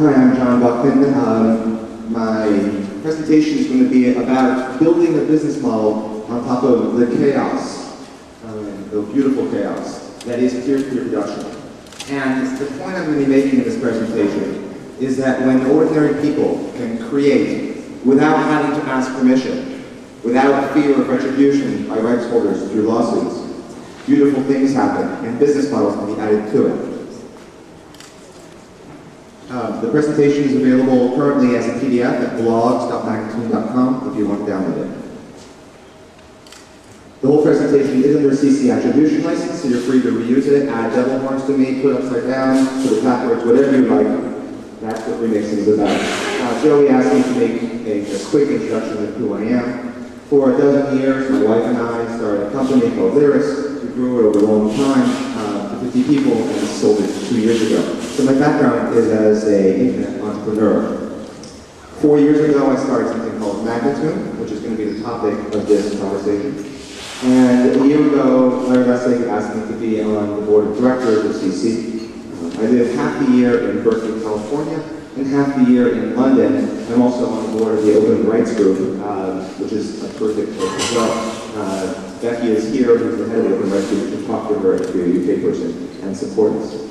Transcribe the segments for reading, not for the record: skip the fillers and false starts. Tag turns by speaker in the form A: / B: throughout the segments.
A: Hi, I'm John Buckman. My presentation is going to be about building a business model on top of the chaos, the beautiful chaos that is peer-to-peer production. And the point I'm going to be making in this presentation is that when ordinary people can create without having to ask permission, without fear of retribution by rights holders through lawsuits, beautiful things happen and business models can be added to it. The presentation is available currently as a PDF at blogs.magnitude.com if you want to download it. The whole presentation is under CC attribution license, so you're free to reuse it, add devil horns to me, put upside down, put it backwards, whatever you like. That's what remixing is about. Joey asked me to make a quick introduction of who I am. For a dozen years, my wife and I started a company called Lyris. We grew it over a long time to 50 people and sold it 2 years ago. So my background is as an internet entrepreneur. 4 years ago, I started something called Magnitude, which is going to be the topic of this conversation. And a year ago, Larry Lessig asked me to be on the board of directors of CC. I live half the year in Berkeley, California, and half the year in London. I'm also on the board of the Open Rights Group, which is a terrific group as well. Becky is here, who's the head of the Open Rights Group, to talk to her if you're a UK person and support us.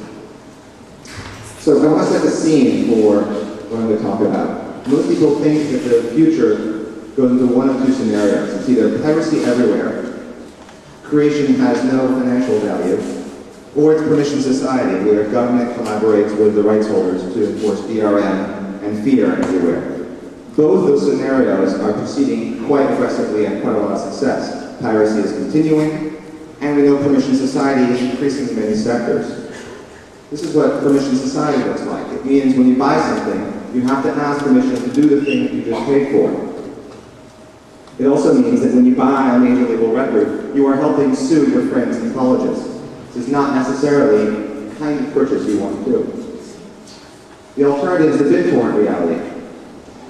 A: So I want to set the scene for what I'm going to talk about. Most people think that the future goes into one of two scenarios. It's either piracy everywhere, creation has no financial value, or it's permission society, where government collaborates with the rights holders to enforce DRM and fear everywhere. Both those scenarios are proceeding quite aggressively and quite a lot of success. Piracy is continuing, and we know permission society is increasing in many sectors. This is what permission society looks like. It means when you buy something, you have to ask permission to do the thing that you just paid for. It also means that when you buy a major label record, you are helping sue your friends and colleges. This is not necessarily the kind of purchase you want to do. The alternative is the BitTorrent reality.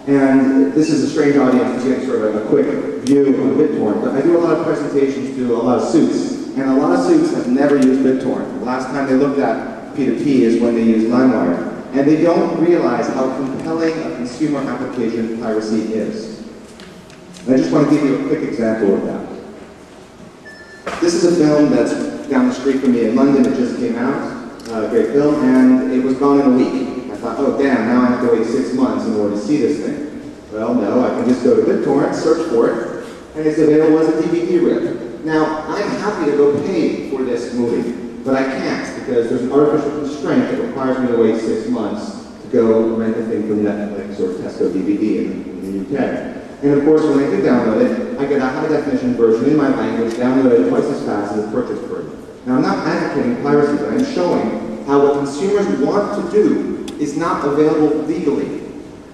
A: And this is a strange audience to get sort of a quick view of BitTorrent, but I do a lot of presentations to a lot of suits, and a lot of suits have never used BitTorrent. The last time they looked at P2P is when they used LimeWire, and they don't realize how compelling a consumer application piracy is. And I just want to give you a quick example of that. This is a film that's down the street from me in London. It just came out, a great film, and it was gone in a week. I thought, oh damn, now I have to wait 6 months in order to see this thing. Well, no, I can just go to BitTorrent, search for it, and it's available as a DVD rip. Now, I'm happy to go pay for this movie, but I can't because there's an artificial constraint that requires me to wait 6 months to go rent a thing from Netflix or Tesco DVD in the UK. And of course, when I do download it, I get a high-definition version in my language, downloaded twice as fast as the purchase version. Now, I'm not advocating piracy, but I'm showing how what consumers want to do is not available legally.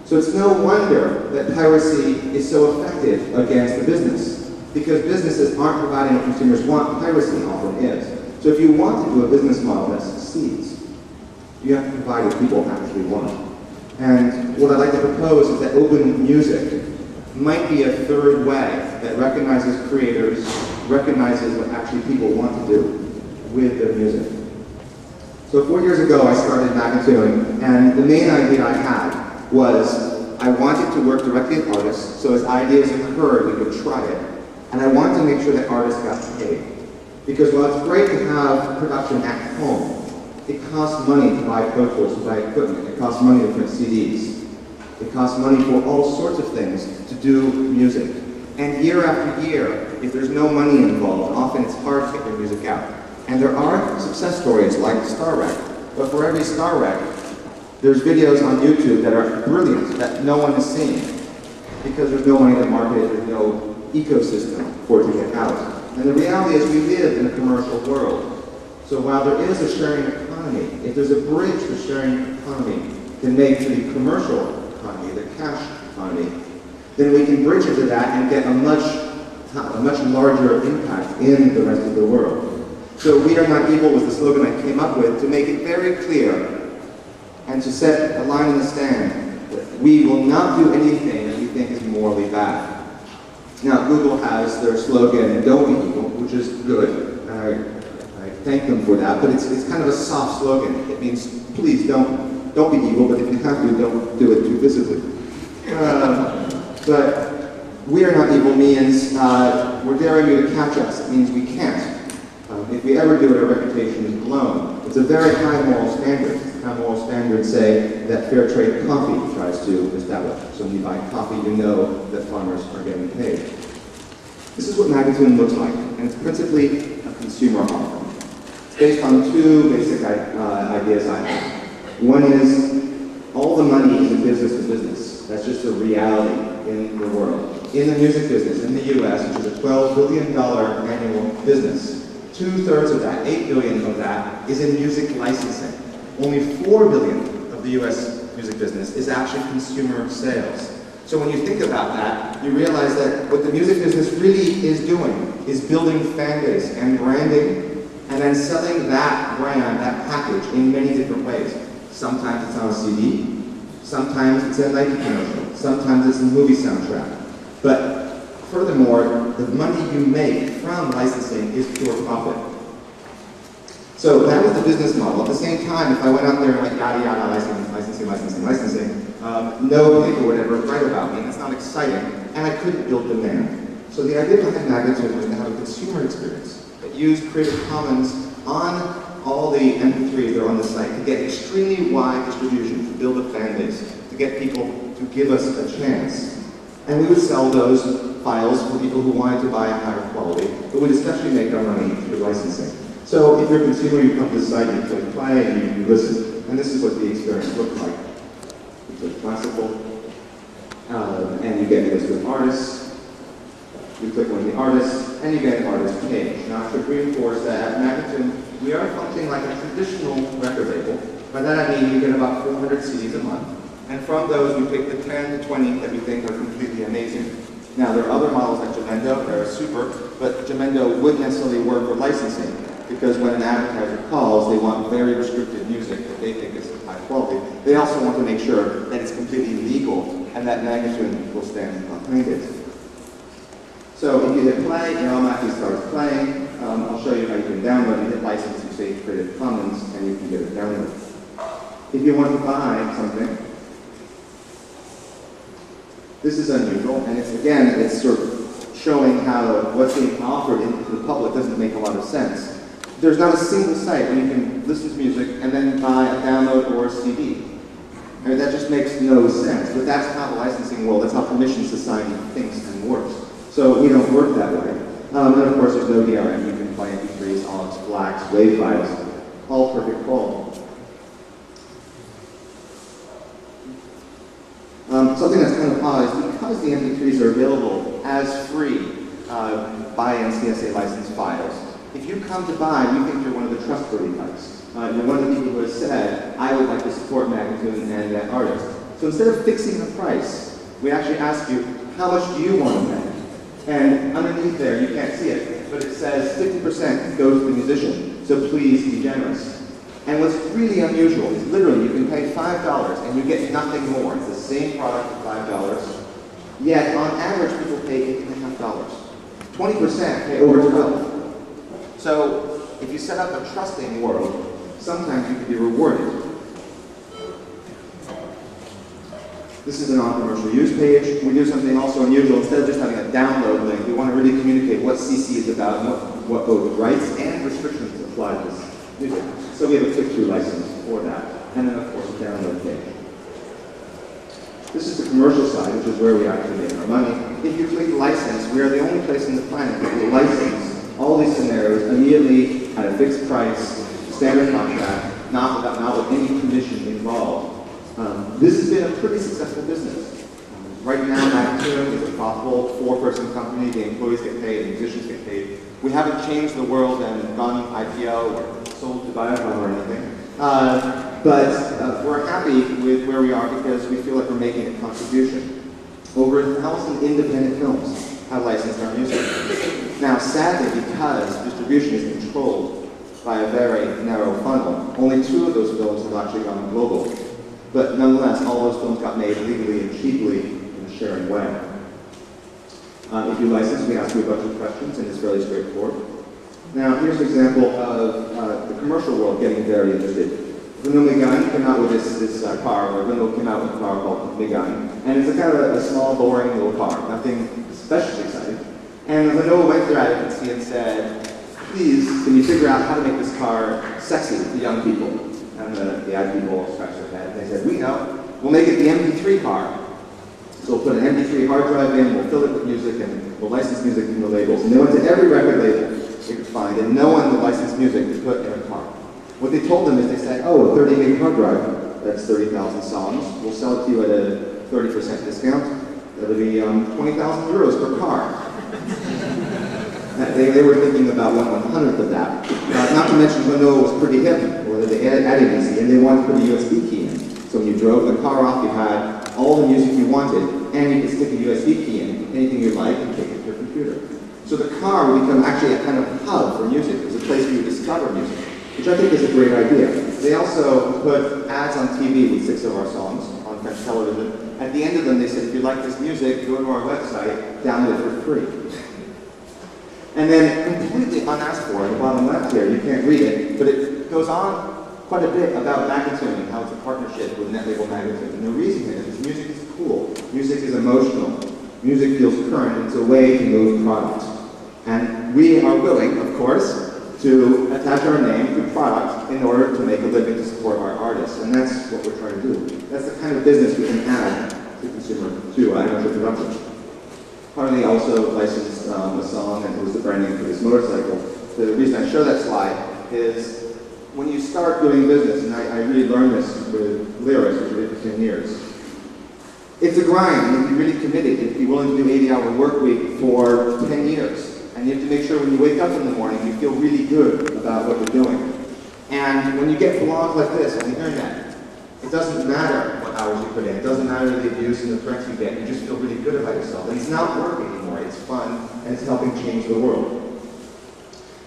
A: So it's no wonder that piracy is so effective against the business, because businesses aren't providing what consumers want. Piracy often is. So if you want to do a business model that succeeds, you have to provide what people actually want. And what I'd like to propose is that open music might be a third way that recognizes creators, recognizes what actually people want to do with their music. So 4 years ago, I started Magnitude, and the main idea I had was I wanted to work directly with artists, so as ideas occurred, we could try it. And I wanted to make sure that artists got paid. Because while it's great to have production at home, it costs money to buy Pro Tools, to buy equipment. It costs money to print CDs. It costs money for all sorts of things to do music. And year after year, if there's no money involved, often it's hard to get your music out. And there are success stories like Star Wreck. But for every Star Wreck, there's videos on YouTube that are brilliant, that no one has seen. Because there's no money to market it, there's no ecosystem for it to get out. And the reality is we live in a commercial world. So while there is a sharing economy, if there's a bridge the sharing economy can make to the commercial economy, the cash economy, then we can bridge into that and get a much larger impact in the rest of the world. So we are not evil was the slogan I came up with to make it very clear and to set a line in the sand that we will not do anything that we think is morally bad. Now, Google has their slogan, "Don't be evil," which is good. I thank them for that, but it's kind of a soft slogan. It means, please don't don't be evil, but if you have to, don't do it too visibly. But we are not evil means we're daring you to catch us. It means we can't. If we ever do it, our reputation is blown. It's a very high moral standard. High moral standards say that fair trade coffee tries to establish. So when you buy coffee, you know that farmers are getting paid. This is what Magnitude looks like, and it's principally a consumer offering. It's based on two basic ideas I have. One is all the money is in business to business. That's just a reality in the world. In the music business, in the US, which is a $12 billion annual business, 2/3 of that, $8 billion of that, is in music licensing. Only $4 billion of the US music business is actually consumer sales. So when you think about that, you realize that what the music business really is doing is building fan base and branding, and then selling that brand, that package, in many different ways. Sometimes it's on a CD, sometimes it's a Nike commercial, sometimes it's a movie soundtrack. But furthermore, the money you make from licensing is pure profit. So that was the business model. At the same time, if I went out there and went yada yada, licensing, no paper would ever write about me, and it's not exciting, and I couldn't build demand. So the idea behind Magnitude was to have a consumer experience that used Creative Commons on all the MP3s that are on the site to get extremely wide distribution, to build a fan base, to get people to give us a chance. And we would sell those files for people who wanted to buy a higher quality, but would especially make our money through licensing. So if you're a consumer, you come to the site, you click play, and you listen. And this is what the experience looked like. You click classical, and you get a list of artists. You click one of the artists, and you get an artist page. Now I should reinforce that at Magnitude, we are functioning like a traditional record label. By that I mean you get about 400 CDs a month. And from those, we pick the 10 to 20 that we think are completely amazing. Now, there are other models like Jamendo that are super, but Jamendo wouldn't necessarily work for licensing, because when an advertiser calls, they want very restricted music that they think is high quality. They also want to make sure that it's completely legal and that Magnitude will stand behind it. So if you hit play, it automatically starts playing. I'll show you how you can download. You hit license, you say Creative Commons, and you can get it downloaded. If you want to buy something, this is unusual, and it's sort of showing how what's being offered to the public doesn't make a lot of sense. There's not a single site where you can listen to music and then buy a download or a CD. I mean, that just makes no sense, but that's how the licensing world, that's how permission society thinks and works. So we don't work that way. And of course, there's no DRM. You can play MP3s, AUX, FLACs, WAV files, all perfect quality. Something that's kind of odd is because the MP3s are available as free by NCSA licensed files, if you come to buy, you think you're one of the trustworthy types. You're one of the people who has said, I would like to support Magnitude and that artist. So instead of fixing the price, we actually ask you, how much do you want to pay? And underneath there, you can't see it, but it says 50% goes to the musician, so please be generous. And what's really unusual is literally you can pay $5 and you get nothing more. It's the same product for $5. Yet on average people pay $8.50. 20% pay over $12. So if you set up a trusting world, sometimes you can be rewarded. This is a non-commercial use page. We do something also unusual. Instead of just having a download link, we want to really communicate what CC is about and what both rights and restrictions apply to this music. So we have a click-through license for that. And then, of course, a download page. This is the commercial side, which is where we actually make our money. If you click license, we are the only place on the planet that will license all these scenarios immediately at a fixed price, standard contract, not with any commission involved. This has been a pretty successful business. Right now, Magnitude is a profitable 4-person company. The employees get paid, the musicians get paid. We haven't changed the world and gone IPO or sold to Buckman or anything. But we're happy with where we are because we feel like we're making a contribution. Over 1,000 independent films have licensed our music. Now, sadly, because distribution is controlled by a very narrow funnel, only 2 of those films have actually gone global. But nonetheless, all those films got made legally and cheaply in a sharing way. If you license, we ask you a bunch of questions, and it's fairly straightforward. Now, here's an example of the commercial world getting very interested. Renault Megane came out with this car, or Renault came out with a car called Megane, and it's a kind of a small, boring little car, nothing especially exciting. And Renault went to their agency and said, please, can you figure out how to make this car sexy to young people? And the ad people scratched their head, and they said, we know, we'll make it the MP3 car. So we'll put an MP3 hard drive in, we'll fill it with music, and we'll license music from the labels. And they went to every record label they could find, and no one would license music to put in a car. What they told them is they said, oh, a 30 gig hard drive, that's 30,000 songs. We'll sell it to you at a 30% discount. That'll be 20,000 euros per car. They were thinking about 1/100th of that. Not to mention Renault was pretty hip, or they added easy, and they wanted to put a USB key in. So when you drove the car off, you had all the music you wanted, and you could stick a USB key in, anything you like, and take it to your computer. So the car would become actually a kind of hub for music. It was a place where you discover music, which I think is a great idea. They also put ads on TV with 6 of our songs on French television. At the end of them, they said, if you like this music, go to our website, download it for free. And then completely unasked for, at the bottom left here, you can't read it, but it goes on quite a bit about Magnitude and how it's a partnership with Netlabel Magnitude. And the reason is music is cool, music is emotional, music feels current, and it's a way to move product. And we are willing, of course, to attach our name to product in order to make a living to support our artists. And that's what we're trying to do. That's the kind of business we can add to consumer, to amateur production. Harley also licensed a song, and it was the branding for this motorcycle. The reason I show that slide is when you start doing business, and I really learned this with Lyrics, which I did for 10 years, it's a grind. You have to be really committed. You have to be willing to do 80-hour work week for 10 years. And you have to make sure when you wake up in the morning, you feel really good about what you're doing. And when you get blogs like this on the internet, it doesn't matter what hours you put in. It doesn't matter the abuse and the threats you get. You just feel really good about yourself. And it's not work anymore. It's fun, and it's helping change the world.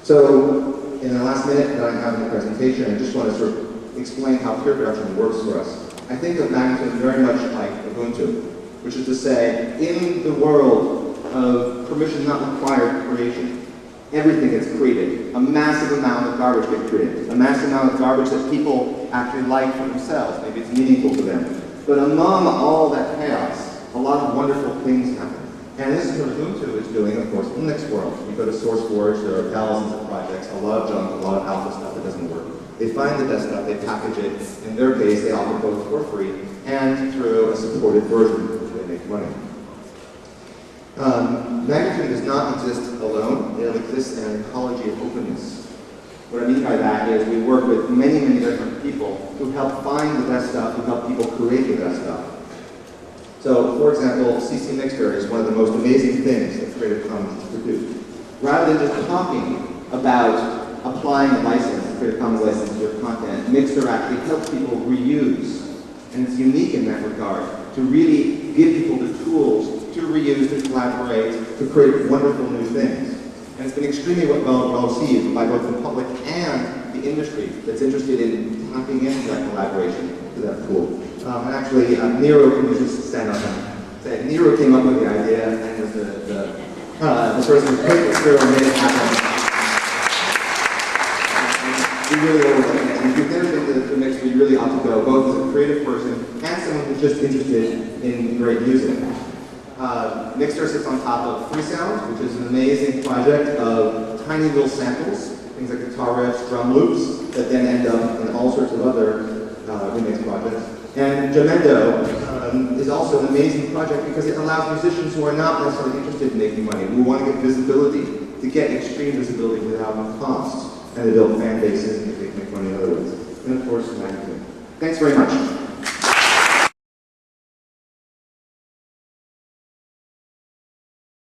A: So, in the last minute that I have in the presentation, I just want to sort of explain how peer production works for us. I think of Magnitude very much like Ubuntu, which is to say, in the world of permission not required creation, everything gets created. A massive amount of garbage gets created. A massive amount of garbage that people actually like for themselves. Maybe it's meaningful to them. But among all that chaos, a lot of wonderful things happen. And this is what Ubuntu is doing, of course, in the Linux world. You go to SourceForge, there are thousands of projects, a lot of junk, a lot of alpha stuff that doesn't work. They find the best stuff, they package it. In their case, they offer both for free and through a supported version, which they make money. Magnitude does not exist alone. It exists in an ecology of openness. What I mean by that is we work with many, many different people who help find the best stuff, who help people create the best stuff. So, for example, CC Mixter is one of the most amazing things that Creative Commons has produced. Rather than just talking about applying a license, a Creative Commons license to your content, Mixter actually helps people reuse. And it's unique in that regard, to really give people the tools to reuse, to collaborate, to create wonderful new things. And it's been extremely well received by both the public and the industry that's interested in tapping into that collaboration to that tool. And actually, Nero, can you just stand up and Nero came up with the idea and was the person who put this through and made it happen. And we really overlook it. And if you've never been to the Mixer, you really ought to go, both as a creative person and someone who's just interested in great music. Mixter sits on top of Freesound, which is an amazing project of tiny little samples, things like guitar riffs, drum loops, that then end up in all sorts of other remix projects. And Jamendo is also an amazing project because it allows musicians who are not necessarily interested in making money, who want to get visibility, to get extreme visibility without cost, and to build fan bases and to make money in other ways. And of course, Magnitude. Thanks very much.